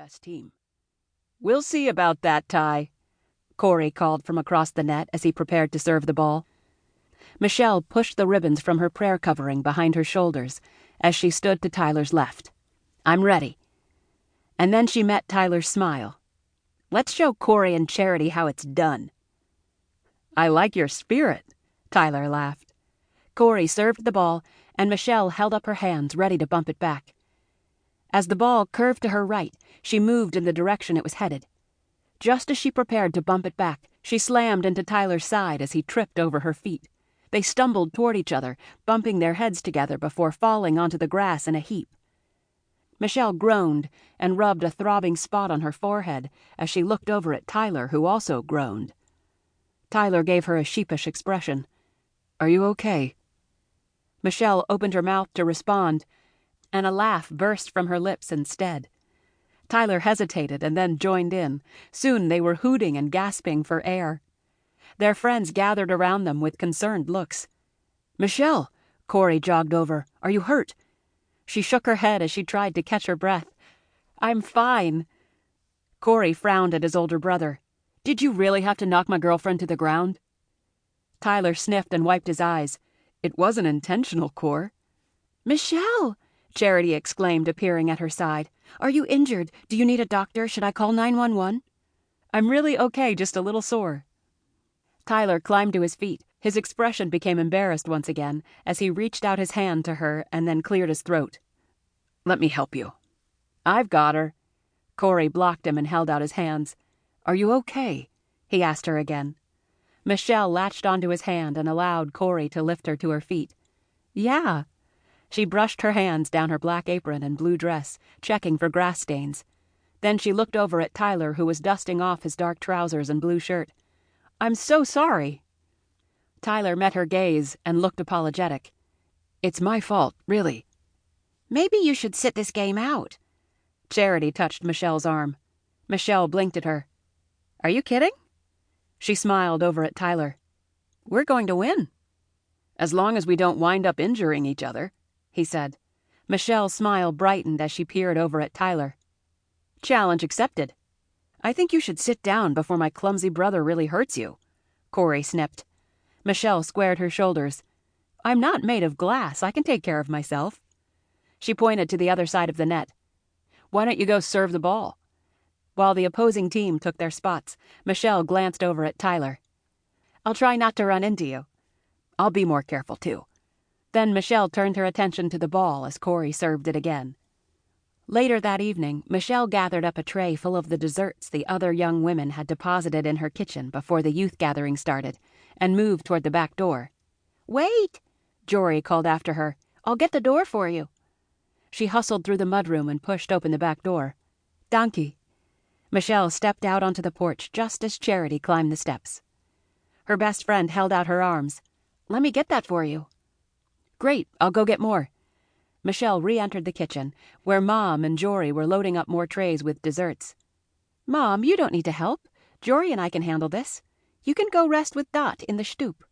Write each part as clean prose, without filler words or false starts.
best team. We'll see about that, Ty, Korey called from across the net as he prepared to serve the ball. Michelle pushed the ribbons from her prayer covering behind her shoulders as she stood to Tyler's left. I'm ready. And then she met Tyler's smile. Let's show Korey and Charity how it's done. I like your spirit, Tyler laughed. Korey served the ball, and Michelle held up her hands ready to bump it back. As the ball curved to her right, she moved in the direction it was headed. Just as she prepared to bump it back, she slammed into Tyler's side as he tripped over her feet. They stumbled toward each other, bumping their heads together before falling onto the grass in a heap. Michelle groaned and rubbed a throbbing spot on her forehead as she looked over at Tyler, who also groaned. Tyler gave her a sheepish expression. Are you okay? Michelle opened her mouth to respond, and a laugh burst from her lips instead. Tyler hesitated and then joined in. Soon they were hooting and gasping for air. Their friends gathered around them with concerned looks. Michelle, Korey jogged over. Are you hurt? She shook her head as she tried to catch her breath. I'm fine. Korey frowned at his older brother. Did you really have to knock my girlfriend to the ground? Tyler sniffed and wiped his eyes. It wasn't intentional, Kor. Michelle! Charity exclaimed, appearing at her side. Are you injured? Do you need a doctor? Should I call 911? I'm really okay, just a little sore. Tyler climbed to his feet. His expression became embarrassed once again as he reached out his hand to her and then cleared his throat. Let me help you. I've got her. Korey blocked him and held out his hands. Are you okay? He asked her again. Michelle latched onto his hand and allowed Korey to lift her to her feet. Yeah. She brushed her hands down her black apron and blue dress, checking for grass stains. Then she looked over at Tyler, who was dusting off his dark trousers and blue shirt. I'm so sorry. Tyler met her gaze and looked apologetic. It's my fault, really. Maybe you should sit this game out. Charity touched Michelle's arm. Michelle blinked at her. Are you kidding? She smiled over at Tyler. We're going to win. As long as we don't wind up injuring each other, he said. Michelle's smile brightened as she peered over at Tyler. Challenge accepted. I think you should sit down before my clumsy brother really hurts you, Korey snipped. Michelle squared her shoulders. I'm not made of glass. I can take care of myself. She pointed to the other side of the net. Why don't you go serve the ball? While the opposing team took their spots, Michelle glanced over at Tyler. I'll try not to run into you. I'll be more careful, too. Then Michelle turned her attention to the ball as Korey served it again. Later that evening, Michelle gathered up a tray full of the desserts the other young women had deposited in her kitchen before the youth gathering started, and moved toward the back door. Wait, Jory called after her. I'll get the door for you. She hustled through the mudroom and pushed open the back door. Danke. Michelle stepped out onto the porch just as Charity climbed the steps. Her best friend held out her arms. Let me get that for you. Great, I'll go get more. Michelle re-entered the kitchen, where Mom and Jory were loading up more trays with desserts. Mom, you don't need to help. Jory and I can handle this. You can go rest with Dot in the stoop.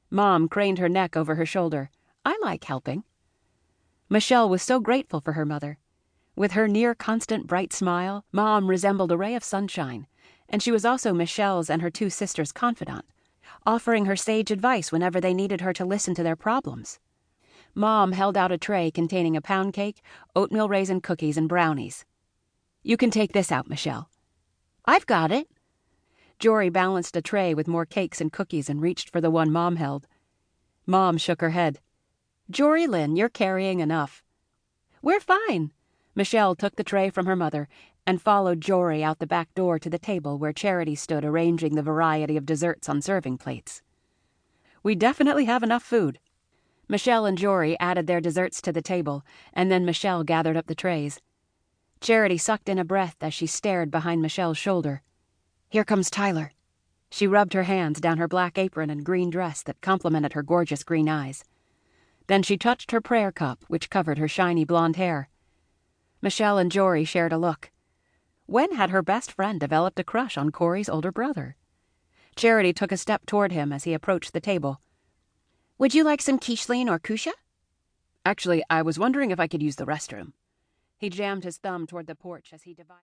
Mom craned her neck over her shoulder. I like helping. Michelle was so grateful for her mother. With her near-constant bright smile, Mom resembled a ray of sunshine, and she was also Michelle's and her two sisters' confidant, offering her sage advice whenever they needed her to listen to their problems. Mom held out a tray containing a pound cake, oatmeal raisin cookies, and brownies. You can take this out, Michelle. I've got it. Jory balanced a tray with more cakes and cookies and reached for the one Mom held. Mom shook her head. Jory Lynn, you're carrying enough. We're fine. Michelle took the tray from her mother and followed Jory out the back door to the table where Charity stood arranging the variety of desserts on serving plates. We definitely have enough food. Michelle and Jory added their desserts to the table, and then Michelle gathered up the trays. Charity sucked in a breath as she stared behind Michelle's shoulder. Here comes Tyler. She rubbed her hands down her black apron and green dress that complemented her gorgeous green eyes. Then she touched her prayer cup, which covered her shiny blonde hair. Michelle and Jory shared a look. When had her best friend developed a crush on Korey's older brother? Charity took a step toward him as he approached the table. Would you like some quicheline or kusha? Actually, I was wondering if I could use the restroom. He jammed his thumb toward the porch as he divided.